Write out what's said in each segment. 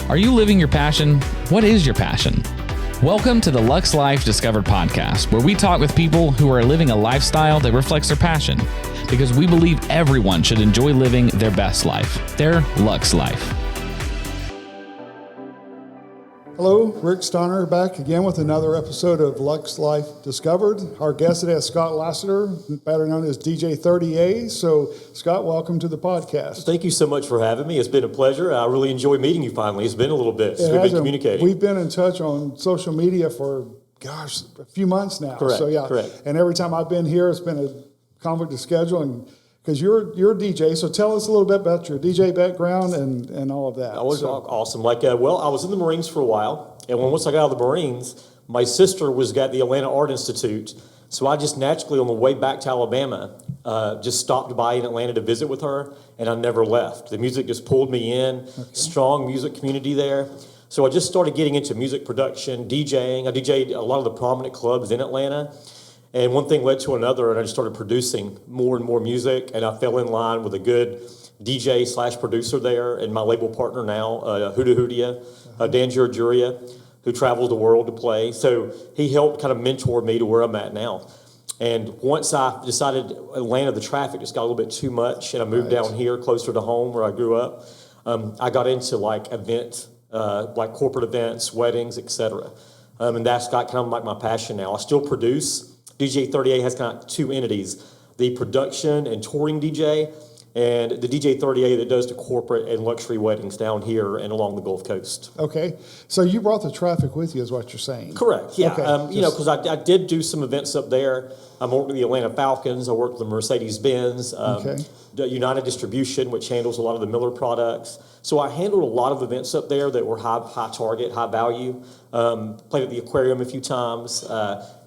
Are you living your passion? What is your passion? Welcome to the Luxe Life Discovered Podcast, where we talk with people who are living a lifestyle that reflects their passion, because we believe everyone should enjoy living their best life, their Luxe Life. Hello, Rick Steiner back again with another episode of Luxe Life Discovered. Our guest today is Scott Lassiter, better known as DJ30A. So, Scott, welcome to the podcast. Thank you so much for having me. It's been a pleasure. I really enjoy meeting you finally. It's been a little bit since we've been communicating. We've been in touch on social media for, a few months now. Correct, so, yeah. correct. And every time I've been here, it's been a conflict of schedule. And because you're a DJ, so tell us a little bit about your DJ background and all of that. That was awesome. I was in the Marines for a while, and once I got out of the Marines, my sister was at the Atlanta Art Institute, so I just naturally, on the way back to Alabama, just stopped by in Atlanta to visit with her, and I never left. The music just pulled me in, strong music community there. So I just started getting into music production, DJing. I DJ'd a lot of the prominent clubs in Atlanta. And one thing led to another, and I just started producing more and more music, and I fell in line with a good DJ/producer there, and my label partner now, Hoodia, Dan Juria, who travels the world to play. So he helped kind of mentor me to where I'm at now. And once I decided Atlanta, the traffic just got a little bit too much, and I moved down here closer to home where I grew up, I got into events, like corporate events, weddings, etc. And that's got kind of like my passion now. I still produce. DJ30A has kind of two entities, the production and touring DJ, and the DJ30A that does the corporate and luxury weddings down here and along the Gulf Coast. Okay. So you brought the traffic with you is what you're saying? Correct, yeah. Okay. Because I did do some events up there. I worked with the Atlanta Falcons. I worked with the Mercedes-Benz, the United Distribution, which handles a lot of the Miller products. So I handled a lot of events up there that were high target, high value. Played at the aquarium a few times.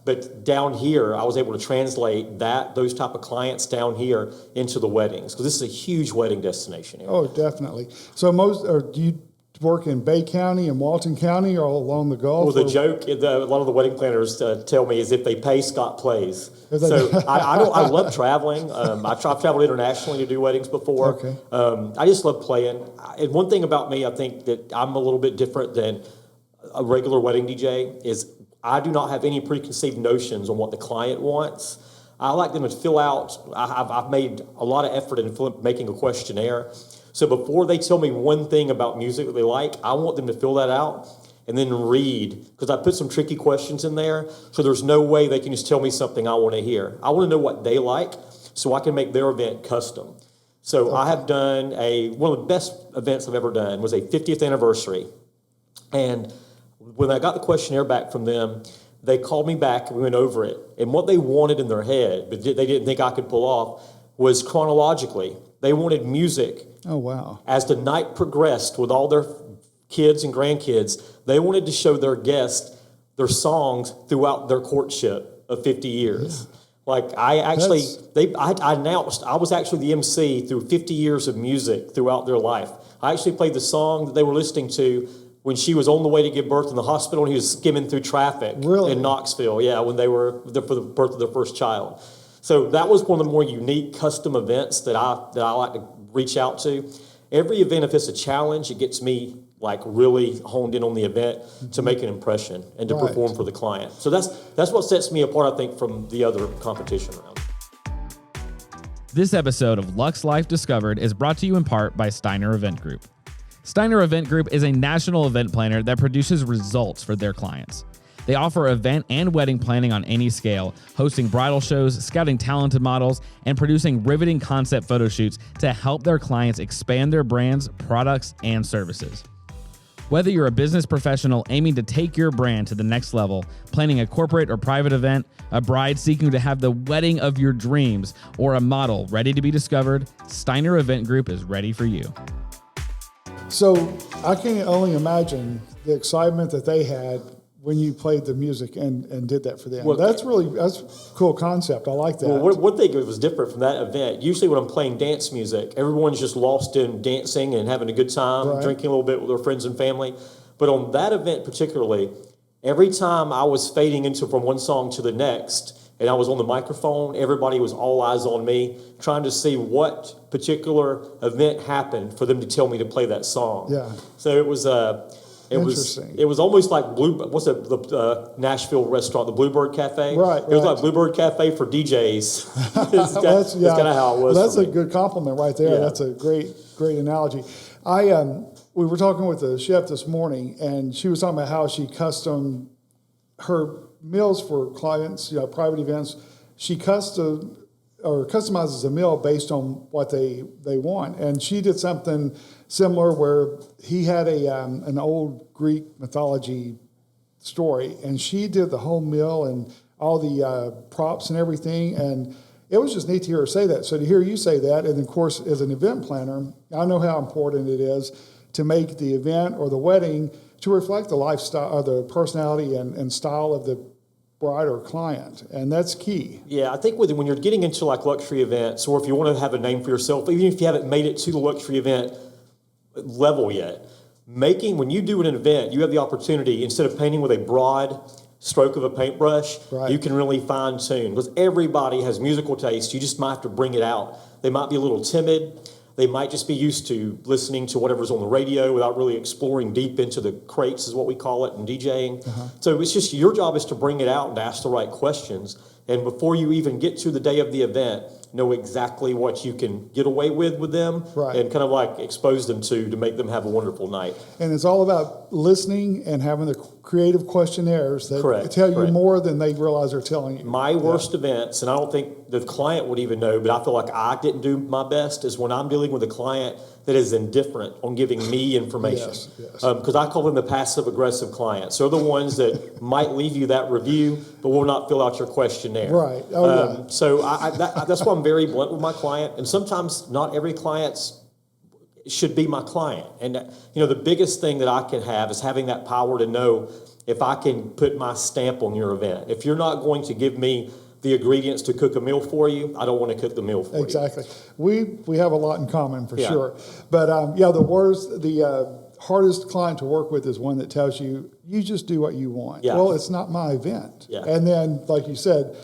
But down here, I was able to translate those type of clients down here into the weddings, because this is a huge wedding destination area. Oh, definitely. So do you work in Bay County and Walton County or along the Gulf? Well, the joke a lot of the wedding planners tell me is if they pay, Scott plays. So I love traveling. I've traveled internationally to do weddings before. Okay. I just love playing. And one thing about me, I think that I'm a little bit different than a regular wedding DJ is I do not have any preconceived notions on what the client wants. I like them to fill out. I've made a lot of effort in making a questionnaire. So before they tell me one thing about music that they like, I want them to fill that out and then read, because I put some tricky questions in there. So there's no way they can just tell me something I want to hear. I want to know what they like so I can make their event custom. So I have done one of the best events I've ever done was a 50th anniversary. And when I got the questionnaire back from them, they called me back and we went over it. And what they wanted in their head, but they didn't think I could pull off, was chronologically. They wanted music. Oh, wow. As the night progressed with all their kids and grandkids, they wanted to show their guests their songs throughout their courtship of 50 years. Yeah. I announced I was actually the MC through 50 years of music throughout their life. I actually played the song that they were listening to when she was on the way to give birth in the hospital and he was skimming through traffic in Knoxville, when they were there for the birth of their first child. So that was one of the more unique custom events that I like to reach out to. Every event, if it's a challenge, it gets me really honed in on the event to make an impression and to perform for the client. So that's what sets me apart, I think, from the other competition around. This episode of Luxe Life Discovered is brought to you in part by Steiner Event Group. Steiner Event Group is a national event planner that produces results for their clients. They offer event and wedding planning on any scale, hosting bridal shows, scouting talented models, and producing riveting concept photo shoots to help their clients expand their brands, products, and services. Whether you're a business professional aiming to take your brand to the next level, planning a corporate or private event, a bride seeking to have the wedding of your dreams, or a model ready to be discovered, Steiner Event Group is ready for you. So I can only imagine the excitement that they had when you played the music and did that for them. Well, that's a cool concept. I like that. Well, one thing that was different from that event, usually when I'm playing dance music, everyone's just lost in dancing and having a good time, drinking a little bit with their friends and family. But on that event particularly, every time I was fading into from one song to the next, and I was on the microphone. Everybody was all eyes on me, trying to see what particular event happened for them to tell me to play that song. Yeah. So it was Interesting. it was almost like the Nashville restaurant, the Bluebird Cafe. Right. It was like Bluebird Cafe for DJs. That's kind of how it was. Well, that's a good compliment right there. Yeah. That's a great analogy. We were talking with the chef this morning, and she was talking about how she her meals for clients, private events. She customizes a meal based on what they want, and she did something similar where he had an old Greek mythology story, and she did the whole meal and all the props and everything, and it was just neat to hear her say that. So to hear you say that, and of course, as an event planner, I know how important it is to make the event or the wedding to reflect the lifestyle or the personality and style of the bride or client, and that's key. Yeah, I think when you're getting into like luxury events, or if you want to have a name for yourself, even if you haven't made it to the luxury event level yet, when you do an event, you have the opportunity, instead of painting with a broad stroke of a paintbrush, right, you can really fine tune, because everybody has musical taste. You just might have to bring it out. They might be a little timid. They might just be used to listening to whatever's on the radio without really exploring deep into the crates, is what we call it in DJing. So it's just your job is to bring it out and ask the right questions. And before you even get to the day of the event, know exactly what you can get away with them, right, and kind of like expose them to make them have a wonderful night. And it's all about listening and having the creative questionnaires that tell you more than they realize they're telling you. My worst events, and I don't think the client would even know, but I feel like I didn't do my best, is when I'm dealing with a client that is indifferent on giving me information. Yes. Because I call them the passive-aggressive clients. They're the ones that might leave you that review, but will not fill out your questionnaire. Right. So that's why I'm very blunt with my client. And sometimes not every client should be my client. And the biggest thing that I can have is having that power to know if I can put my stamp on your event. If you're not going to give me the ingredients to cook a meal for you, I don't want to cook the meal for you. Exactly. We have a lot in common for sure. But the hardest client to work with is one that tells you just do what you want. Yeah. Well, it's not my event. Yeah. And then, like you said,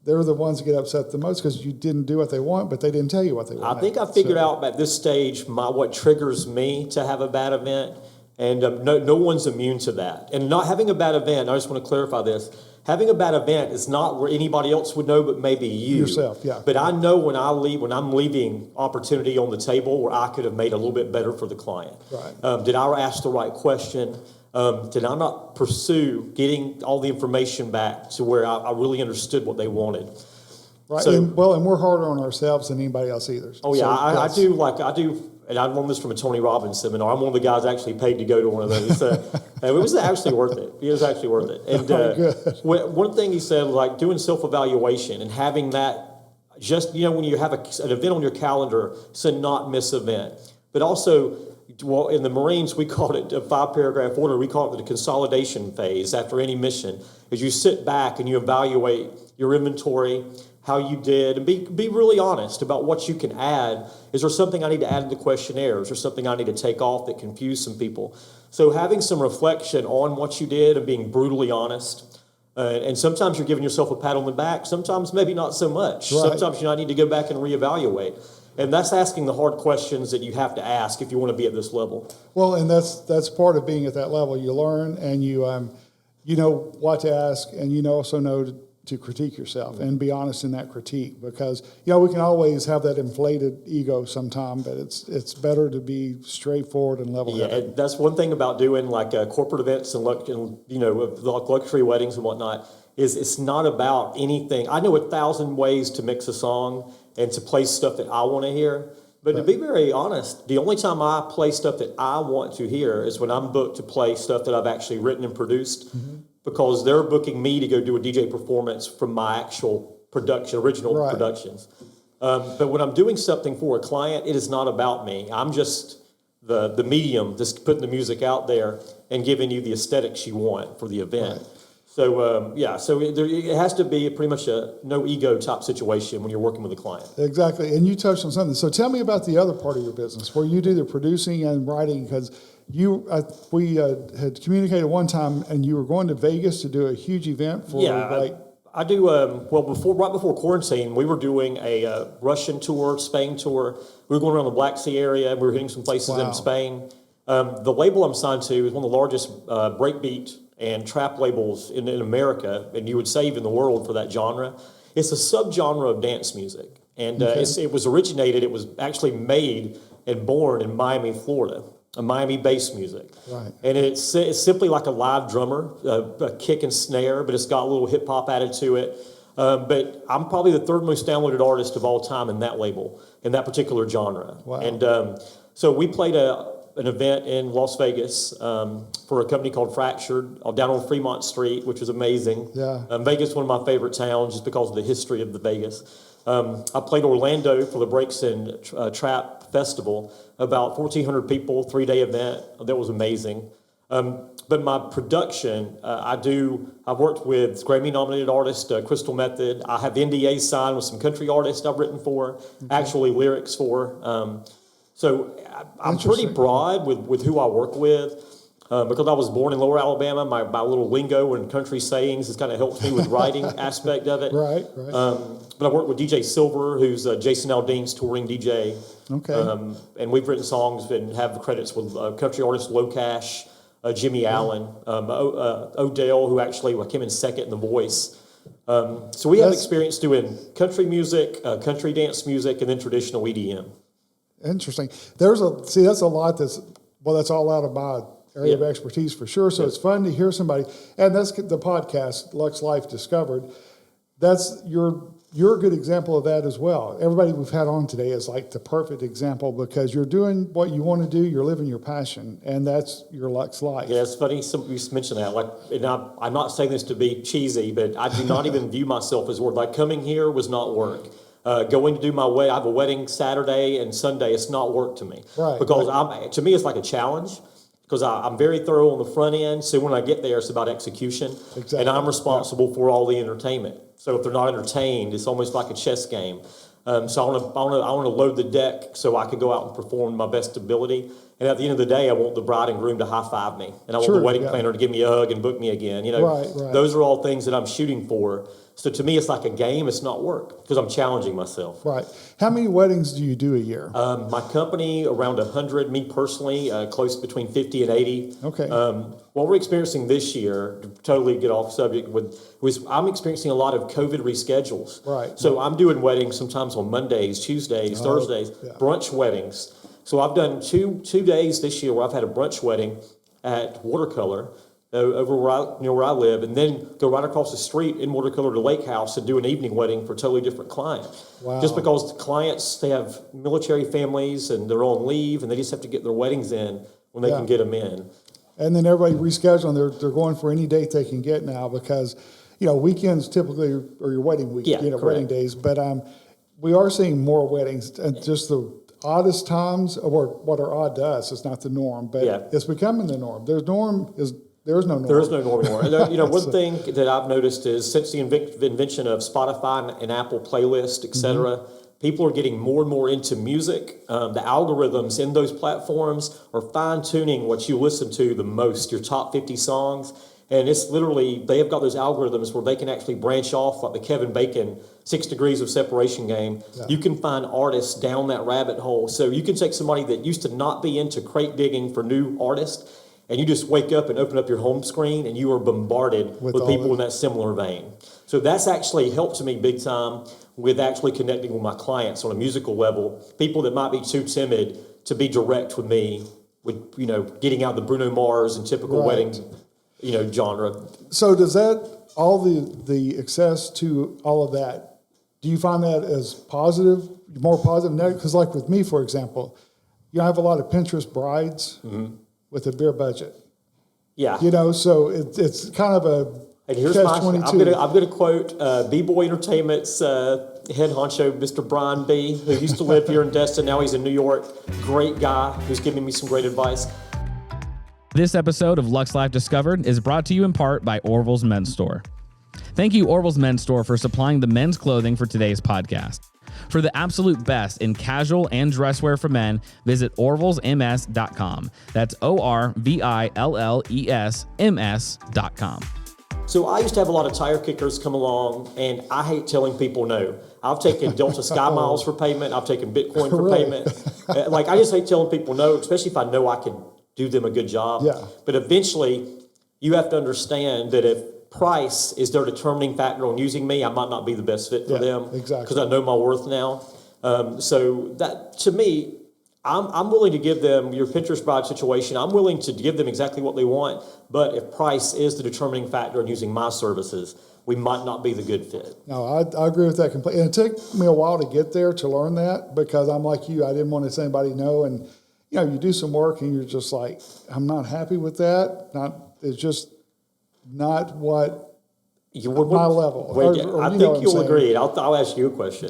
they're the ones that get upset the most because you didn't do what they want, but they didn't tell you what they wanted. I think I figured out at this stage what triggers me to have a bad event, and no one's immune to that. And not having a bad event, I just want to clarify this, having a bad event is not where anybody else would know but maybe you. Yourself, yeah. But I know when I'm leaving opportunity on the table where I could have made a little bit better for the client. Right. Did I ask the right question? Did I not pursue getting all the information back to where I really understood what they wanted? Right. So, and we're harder on ourselves than anybody else either. Oh yeah, I do. And I learned this from a Tony Robbins seminar. I'm one of the guys actually paid to go to one of those. And it was actually worth it. It was actually worth it. And one thing he said was like doing self-evaluation and having that just, when you have an event on your calendar, it's a not miss event. But also, well, in the Marines, we called it a 5-paragraph order. We call it the consolidation phase after any mission. As you sit back and you evaluate your inventory, how you did, and be really honest about what you can add. Is there something I need to add to the questionnaire? Is there something I need to take off that confused some people? So having some reflection on what you did and being brutally honest. And sometimes you're giving yourself a pat on the back. Sometimes maybe not so much. Right. Sometimes you need to go back and reevaluate. And that's asking the hard questions that you have to ask if you want to be at this level. Well, and that's part of being at that level. You learn and you know what to ask, and you also know to critique yourself and be honest in that critique, because we can always have that inflated ego sometime, but it's better to be straightforward and level-headed. Yeah, and that's one thing about doing like corporate events and luxury weddings and whatnot, is it's not about anything. I know 1,000 ways to mix a song and to play stuff that I want to hear. But to be very honest, the only time I play stuff that I want to hear is when I'm booked to play stuff that I've actually written and produced, because they're booking me to go do a DJ performance from my actual original productions. But when I'm doing something for a client, it is not about me. I'm just the medium, just putting the music out there and giving you the aesthetics you want for the event. Right. So, it has to be pretty much a no ego type situation when you're working with a client. Exactly. And you touched on something. So tell me about the other part of your business where you do the producing and writing, because we had communicated one time and you were going to Vegas to do a huge event for I do, right before quarantine, we were doing a Russian tour, Spain tour. We were going around the Black Sea area. We were hitting some places in Spain. The label I'm signed to is one of the largest breakbeat and trap labels in America, and you would say even the world for that genre. It's a subgenre of dance music, and it was actually made and born in Miami, Florida, a Miami-based music. Right. And it's simply like a live drummer, a kick and snare, but it's got a little hip-hop added to it. But I'm probably the third most downloaded artist of all time in that label, in that particular genre. Wow. And so we played an event in Las Vegas for a company called Fractured down on Fremont Street, which was amazing. Yeah. Vegas is one of my favorite towns just because of the history of the Vegas. I played Orlando for the Breaks and Trap Festival, about 1,400 people, 3-day event. That was amazing. But my production, I've worked with Grammy-nominated artist Crystal Method. I have NDA signed with some country artists I've written for, actually lyrics for. So I'm pretty broad with who I work with. Because I was born in Lower Alabama, my little lingo and country sayings has kind of helped me with writing aspect of it. Right. But I worked with DJ Silver, who's Jason Aldean's touring DJ. Okay. And we've written songs and have credits with country artist Low Cash, Jimmy Allen, Odell, who actually came in second in The Voice. So we have experience doing country music, country dance music, and then traditional EDM. Interesting. That's a lot that's all out of my area of expertise for sure. So it's fun to hear somebody, and that's the podcast, Luxe Life Discovered. That's you're a good example of that as well. Everybody we've had on today is like the perfect example because you're doing what you want to do, you're living your passion, and that's your Luxe Life. Yeah, it's funny you mentioned that. I'm not saying this to be cheesy, but I do not even view myself as work. Like coming here was not work. Going to do my wedding, I have a wedding Saturday and Sunday. It's not work to me. Right. Because to me, it's like a challenge. Because I'm very thorough on the front end, so when I get there, it's about execution. Exactly. And I'm responsible for all the entertainment. So if they're not entertained, it's almost like a chess game. So I want to load the deck so I can go out and perform my best ability. And at the end of the day, I want the bride and groom to high five me, and I want the wedding planner to give me a hug and book me again. Right. Those are all things that I'm shooting for. So to me, it's like a game. It's not work because I'm challenging myself. Right. How many weddings do you do a year? My company, around 100. Me personally, close between 50 and 80. Okay. What we're experiencing this year, to totally get off subject, I'm experiencing a lot of COVID reschedules. Right. So I'm doing weddings sometimes on Mondays, Tuesdays, Thursdays, brunch weddings. So I've done two days this year where I've had a brunch wedding at Watercolor over where I live, and then go right across the street in Watercolor to Lake House and do an evening wedding for a totally different client. Wow. Just because the clients, they have military families and they're on leave and they just have to get their weddings in when they can get them in. And then everybody rescheduling, they're going for any date they can get now because, weekends typically are your wedding week, wedding days. But we are seeing more weddings and just the oddest times, or what are odd to us, it's not the norm, but it's becoming the norm. There is no norm. There is no norm anymore. One thing that I've noticed is since the invention of Spotify and Apple Playlist, et cetera, people are getting more and more into music. The algorithms in those platforms are fine-tuning what you listen to the most, your top 50 songs. And it's literally, they have got those algorithms where they can actually branch off like the Kevin Bacon 6 degrees of separation game. Yeah. You can find artists down that rabbit hole. So you can take somebody that used to not be into crate digging for new artists, and you just wake up and open up your home screen and you are bombarded with people in that similar vein. So that's actually helped me big time with actually connecting with my clients on a musical level. People that might be too timid to be direct with me with, getting out the Bruno Mars and typical weddings, genre. So does that, all the access to all of that, do you find that as positive, more positive, negative? Because like with me, for example, I have a lot of Pinterest brides with a beer budget. Yeah. So it's kind of a and here's I'm gonna quote B-Boy Entertainment's head honcho, Mr. Brian B., who used to live here in Destin. Now he's in New York. Great guy who's giving me some great advice. This episode of Luxe Life Discovered is brought to you in part by Orville's Men's Store. Thank you, Orville's Men's Store, for supplying the men's clothing for today's podcast. For the absolute best in casual and dress wear for men, visit orvillesms.com. That's ORVILLESMS.com. So I used to have a lot of tire kickers come along, and I hate telling people no. I've taken Delta Sky Miles for payment. I've taken Bitcoin for Really? payment. Like, I just hate telling people no, especially if I know I can do them a good job. Yeah. But eventually, you have to understand that if price is their determining factor on using me, I might not be the best fit for them. Exactly. Because I know my worth now. So that, to me, I'm willing to give them your Pinterest bride situation. I'm willing to give them exactly what they want. But if price is the determining factor in using my services, we might not be the good fit. No, I agree with that completely. And it took me a while to get there to learn that, because I'm like you. I didn't want to say anybody no. And, you know, you do some work and you're just like, I'm not happy with that. It's just not what my level. I think you'll agree. I'll ask you a question.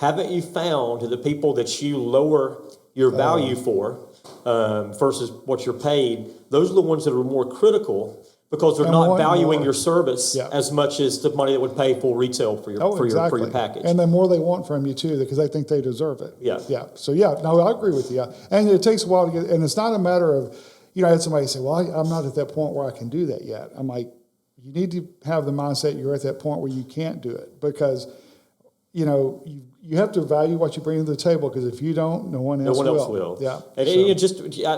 Haven't you found the people that you lower your value for versus what you're paid, those are the ones that are more critical, because they're not valuing your service as much as the money that would pay full retail for your package. And the more they want from you too, because they think they deserve it. Yeah. So no, I agree with you. And it takes a while to get, and it's not a matter of, you know, I had somebody say, well, I'm not at that point where I can do that yet. I'm like, you need to have the mindset you're at that point where you can't do it, because, you know, you have to value what you bring to the table, because if you don't, no one else will. Yeah. And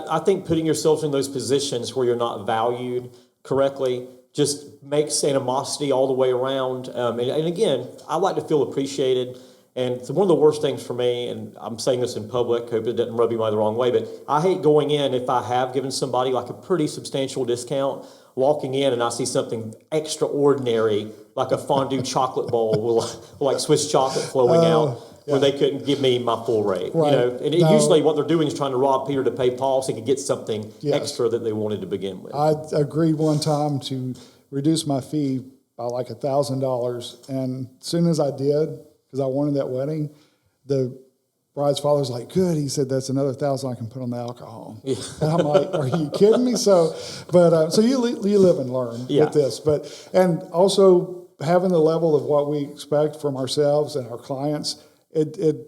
I think putting yourself in those positions where you're not valued correctly just makes animosity all the way around. And again, I like to feel appreciated. And one of the worst things for me, and I'm saying this in public, hope it doesn't rub you the wrong way, but I hate going in if I have given somebody like a pretty substantial discount, walking in and I see something extraordinary, like a fondue chocolate bowl with like Swiss chocolate flowing out, where they couldn't give me my full rate. Right. You know, and usually what they're doing is trying to rob Peter to pay Paul, so they can get something extra that they wanted to begin with. I agreed one time to reduce my fee by like $1,000, and as soon as I did, because I wanted that wedding, the bride's father's like, good. He said, that's another $1,000 I can put on the alcohol. Yeah. And I'm like, are you kidding me? So you live and learn with this. And also having the level of what we expect from ourselves and our clients, it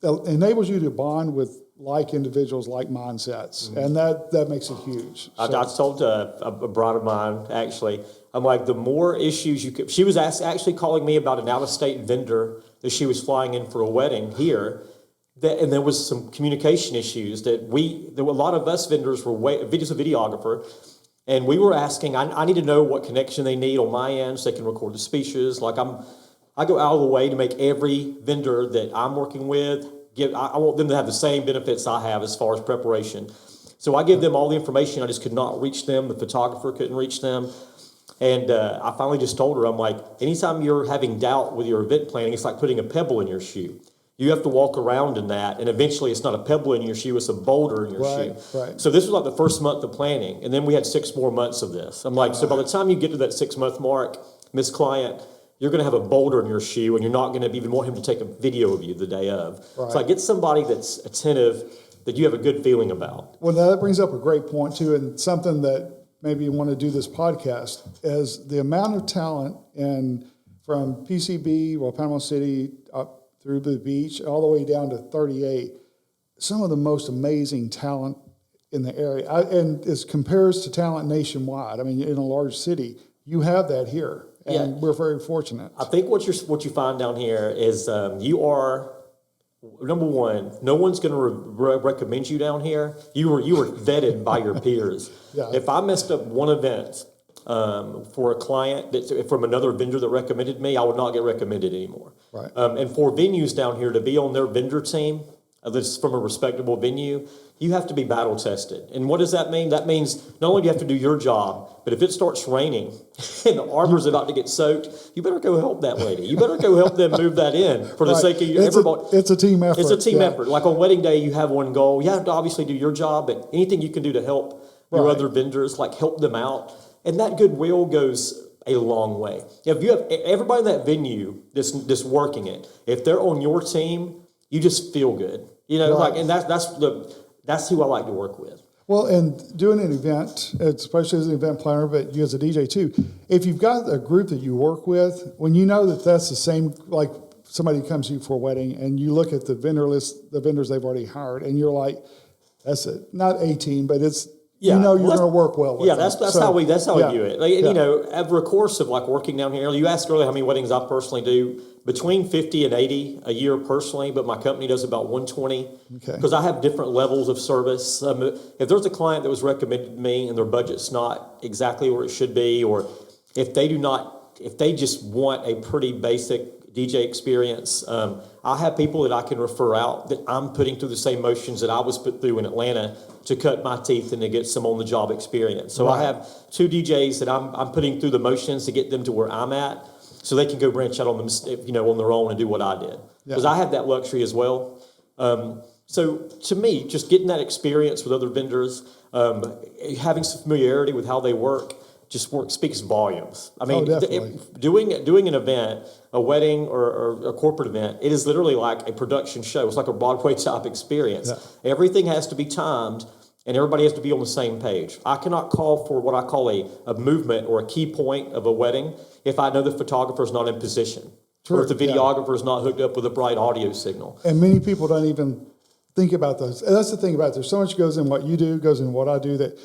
enables you to bond with like individuals, like mindsets. Mm-hmm. And that makes it huge. I told a bride of mine, actually, I'm like, the more issues you could, she was actually calling me about an out-of-state vendor that she was flying in for a wedding here. And there was some communication issues there were a lot of us vendors were videographer, and we were asking, I need to know what connection they need on my end so they can record the speeches. Like I go out of the way to make every vendor that I'm working with, I want them to have the same benefits I have as far as preparation. So I give them all the information. I just could not reach them. The photographer couldn't reach them. And I finally just told her, I'm like, anytime you're having doubt with your event planning, it's like putting a pebble in your shoe. You have to walk around in that, and eventually it's not a pebble in your shoe, it's a boulder in your shoe. Right. So this was like the first month of planning, and then we had 6 more months of this. I'm like, so by the time you get to that 6-month mark, Miss Client, you're going to have a boulder in your shoe, and you're not going to even want him to take a video of you the day of. Right. So I get somebody that's attentive, that you have a good feeling about. Well, now that brings up a great point, too, and something that maybe you want to do this podcast, is the amount of talent from PCB, Panama City, up through the beach, all the way down to 38, some of the most amazing talent in the area. And as compares to talent nationwide, I mean, in a large city, you have that here. And we're very fortunate. I think what you find down here is you are, number one, no one's going to recommend you down here. You were vetted by your peers. Yeah. If I messed up one event for a client from another vendor that recommended me, I would not get recommended anymore. Right. And for venues down here to be on their vendor team, that's from a respectable venue, you have to be battle tested. And what does that mean? That means not only do you have to do your job, but if it starts raining and the arbor's about to get soaked, you better go help that lady. You better go help them move that in for the sake of everybody. It's a team effort. It's a team effort. Like on wedding day, you have one goal. You have to obviously do your job, but anything you can do to help your other vendors, like help them out. And that goodwill goes a long way. If you have everybody in that venue that's working it, if they're on your team, you just feel good. You know, and that's who I like to work with. Well, and doing an event, especially as an event planner, but you as a DJ too, if you've got a group that you work with, when you know that that's the same, like somebody comes to you for a wedding and you look at the vendor list, the vendors they've already hired, and you're like, that's it. Not 18, but it's you know you're going to work well with them. That's how we view it. Like, you know, over the course of like working down here, you asked earlier how many weddings I personally do. Between 50 and 80 a year personally, but my company does about 120 because I have different levels of service. If there's a client that was recommended to me and their budget's not exactly where it should be, or if they just want a pretty basic DJ experience, I have people that I can refer out that I'm putting through the same motions that I was put through in Atlanta to cut my teeth and to get some on-the-job experience. So I have 2 DJs that I'm putting through the motions to get them to where I'm at, so they can go branch out on them, you know, on their own and do what I did. Because I have that luxury as well. So to me, just getting that experience with other vendors, having some familiarity with how they work, speaks volumes. I mean, doing an event, a wedding or a corporate event, it is literally like a production show. It's like a Broadway type experience. Yeah. Everything has to be timed, and everybody has to be on the same page. I cannot call for what I call a movement or a key point of a wedding if I know the photographer is not in position, or if the videographer is not hooked up with a bright audio signal. And many people don't even think about those. And that's the thing about it. There's so much goes in what you do, goes in what I do, that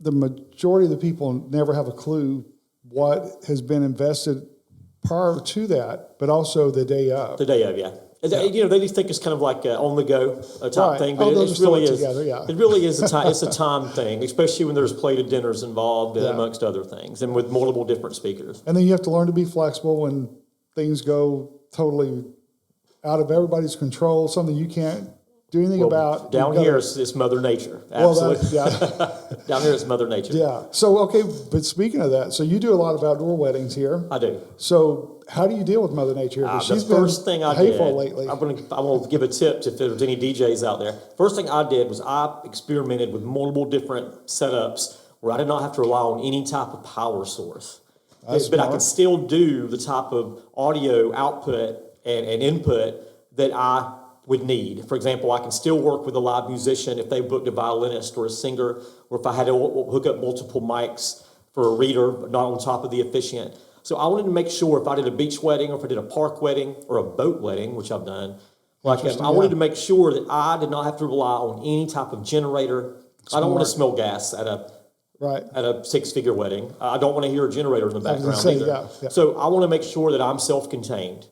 the majority of the people never have a clue what has been invested prior to that, but also the day of. The day of, yeah. You know, they just think it's kind of like on the go type thing, but it really is. It really is it's a time thing, especially when there's plated dinners involved, amongst other things, and with multiple different speakers. And then you have to learn to be flexible when things go totally out of everybody's control, something you can't do anything about. Down here, it's Mother Nature. Absolutely. Down here, it's Mother Nature. Yeah. So, okay, but speaking of that, so you do a lot of outdoor weddings here. I do. So, how do you deal with Mother Nature? The first thing I did, lately. I'm going to give a tip if there's any DJs out there. First thing I did was I experimented with multiple different setups where I did not have to rely on any type of power source. But I could still do the type of audio output and input that I would need. For example, I can still work with a live musician if they booked a violinist or a singer, or if I had to hook up multiple mics for a reader, but not on top of the officiant. So I wanted to make sure if I did a beach wedding or if I did a park wedding or a boat wedding, which I've done, I wanted to make sure that I did not have to rely on any type of generator. I don't want to smell gas at a 6-figure wedding. I don't want to hear a generator in the background either. So I want to make sure that I'm self-contained.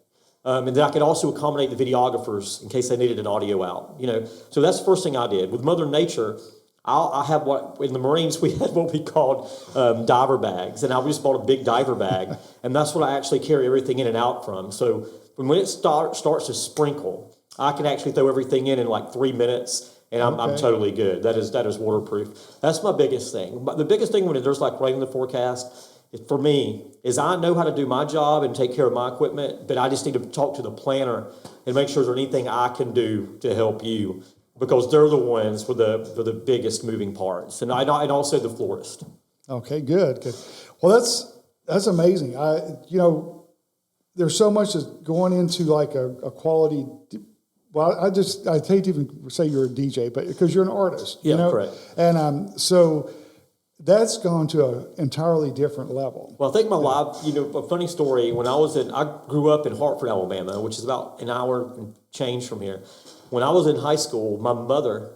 And that I could also accommodate the videographers in case they needed an audio out. You know, so that's the first thing I did. With Mother Nature, I have in the Marines we had what we called diver bags, and I just bought a big diver bag, and that's what I actually carry everything in and out from. So when it starts to sprinkle, I can actually throw everything in like 3 minutes, and I'm totally good. That is waterproof. That's my biggest thing. But the biggest thing when there's like rain in the forecast, for me, is I know how to do my job and take care of my equipment, but I just need to talk to the planner and make sure there's anything I can do to help you, because they're the ones for the biggest moving parts, and also the florist. Okay, good. Well, that's amazing. There's so much that's going into like a quality. Well, I hate to even say you're a DJ, but because you're an artist, correct. And so that's gone to an entirely different level. Well, I think my live, a funny story. When I grew up in Hartford, Alabama, which is about an hour and change from here. When I was in high school, my mother,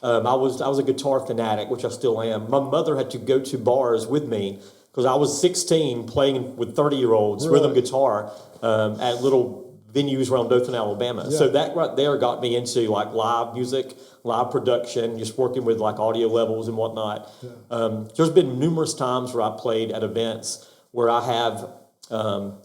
I was a guitar fanatic, which I still am. My mother had to go to bars with me because I was 16 playing with 30-year-olds rhythm guitar at little venues around Dothan, Alabama. Yeah. So that right there got me into like live music, live production, just working with like audio levels and whatnot. Yeah. There's been numerous times where I played at events where I have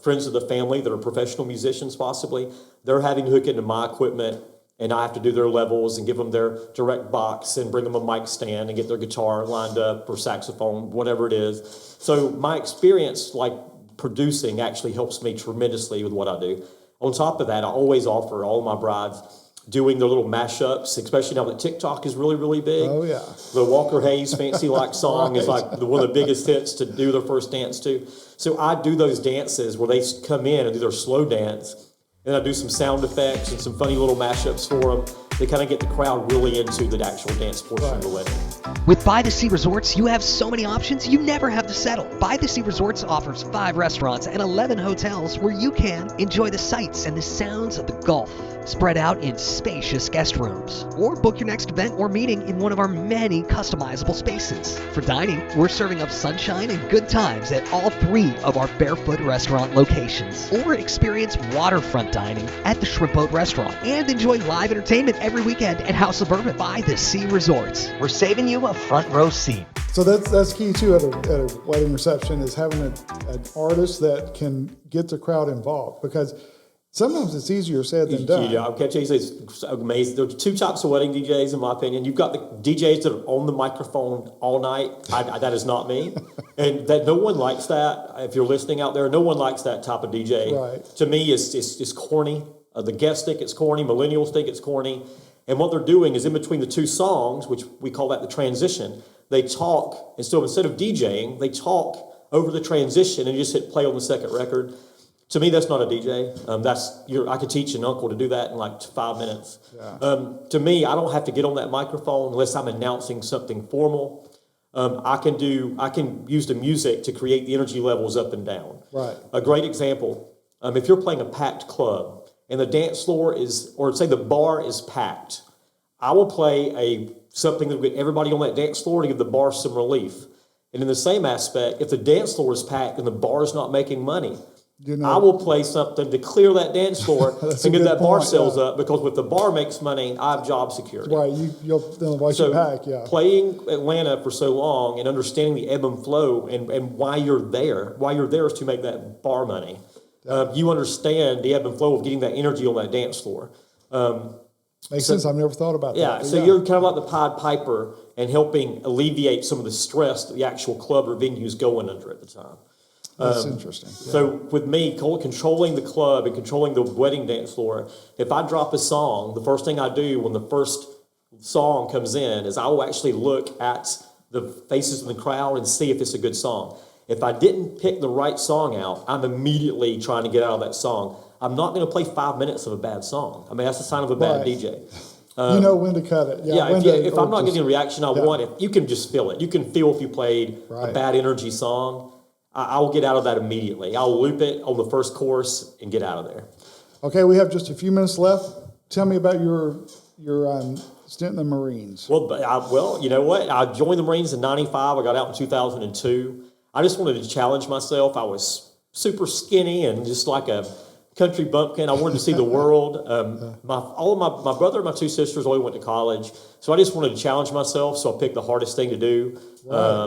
friends of the family that are professional musicians possibly. They're having to hook into my equipment, and I have to do their levels and give them their direct box and bring them a mic stand and get their guitar lined up or saxophone, whatever it is. So my experience like producing actually helps me tremendously with what I do. On top of that, I always offer all my brides doing their little mashups, especially now that TikTok is really, really big. Oh, yeah. The Walker Hayes Fancy Like song is like one of the biggest hits to do their first dance to. So I do those dances where they come in and do their slow dance, and I do some sound effects and some funny little mashups for them. They kind of get the crowd really into the actual dance portion of the wedding. With By the Sea Resorts, you have so many options you never have to settle. By the Sea Resorts offers 5 restaurants and 11 hotels where you can enjoy the sights and the sounds of the Gulf. spread out in spacious guest rooms. Or book your next event or meeting in one of our many customizable spaces. For dining, we're serving up sunshine and good times at all 3 of our Barefoot restaurant locations. Or experience waterfront dining at the Shrimp Boat Restaurant. And enjoy live entertainment every weekend at House of Bourbon by the Sea Resorts. We're saving you a front row seat. So that's key too at a wedding reception, is having an artist that can get the crowd involved, because sometimes it's easier said than done. Yeah, okay, it's amazing. There's 2 types of wedding DJs, in my opinion. You've got the DJs that are on the microphone all night. That is not me, and that no one likes that. If you're listening out there, no one likes that type of DJ. Right. To me, it's corny. The guests think it's corny. Millennials think it's corny. And what they're doing is, in between the 2 songs, which we call that the transition, they talk, instead of DJing, they talk over the transition and just hit play on the second record. To me, that's not a DJ. I could teach an uncle to do that in like 5 minutes. Yeah. To me, I don't have to get on that microphone unless I'm announcing something formal. I can use the music to create the energy levels up and down. Right. A great example, if you're playing a packed club and the dance floor say the bar is packed, I will play something that will get everybody on that dance floor to give the bar some relief. And in the same aspect, if the dance floor is packed and the bar is not making money, I will play something to clear that dance floor and get that bar sales up, because if the bar makes money, I have job security. Right, you'll watch your pack, yeah. Playing Atlanta for so long and understanding the ebb and flow and why you're there. Why you're there is to make that bar money. You understand the ebb and flow of getting that energy on that dance floor. Makes sense. I've never thought about that. Yeah, so you're kind of like the Pied Piper and helping alleviate some of the stress that the actual club or venue is going under at the time. That's interesting. Yeah. So with me, controlling the club and controlling the wedding dance floor, if I drop a song, the first thing I do when the first song comes in is I will actually look at the faces of the crowd and see if it's a good song. If I didn't pick the right song out, I'm immediately trying to get out of that song. I'm not going to play 5 minutes of a bad song. I mean, that's a sign of a bad DJ. You know when to cut it. If I'm not getting the reaction I want, you can just feel it. You can feel if you played a bad energy song. I'll get out of that immediately. I'll loop it on the first chorus and get out of there. Okay, we have just a few minutes left. Tell me about your stint in the Marines. Well, you know what? I joined the Marines in 95. I got out in 2002. I just wanted to challenge myself. I was super skinny and just like a country bumpkin. I wanted to see the world. My brother and my 2 sisters all went to college, so I just wanted to challenge myself. So I picked the hardest thing to do,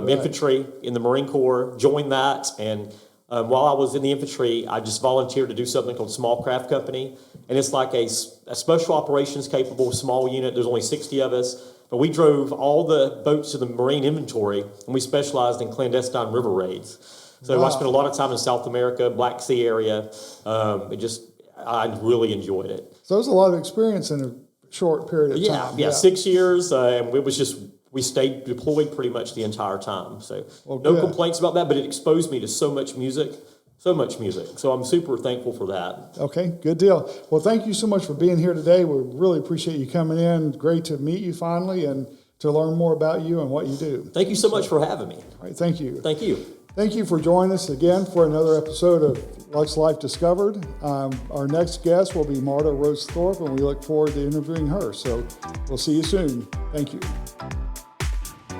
infantry in the Marine Corps. Joined that, and while I was in the infantry, I just volunteered to do something called Small Craft Company, and it's like a special operations capable small unit. There's only 60 of us, but we drove all the boats to the Marine inventory, and we specialized in clandestine river raids. So I spent a lot of time in South America, Black Sea area. I really enjoyed it. So it was a lot of experience in a short period of time. Yeah, 6 years. And we stayed deployed pretty much the entire time. So no complaints about that, but it exposed me to so much music. So I'm super thankful for that. Okay, good deal. Well, thank you so much for being here today. We really appreciate you coming in. Great to meet you finally and to learn more about you and what you do. Thank you so much for having me. All right, thank you. Thank you. Thank you for joining us again for another episode of Luxe Life Discovered. Our next guest will be Marta Rose-Thorpe, and we look forward to interviewing her. So we'll see you soon. Thank you.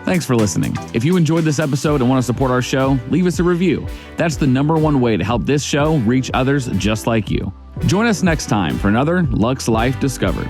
Thanks for listening. If you enjoyed this episode and want to support our show, leave us a review. That's the #1 way to help this show reach others just like you. Join us next time for another Luxe Life Discovered.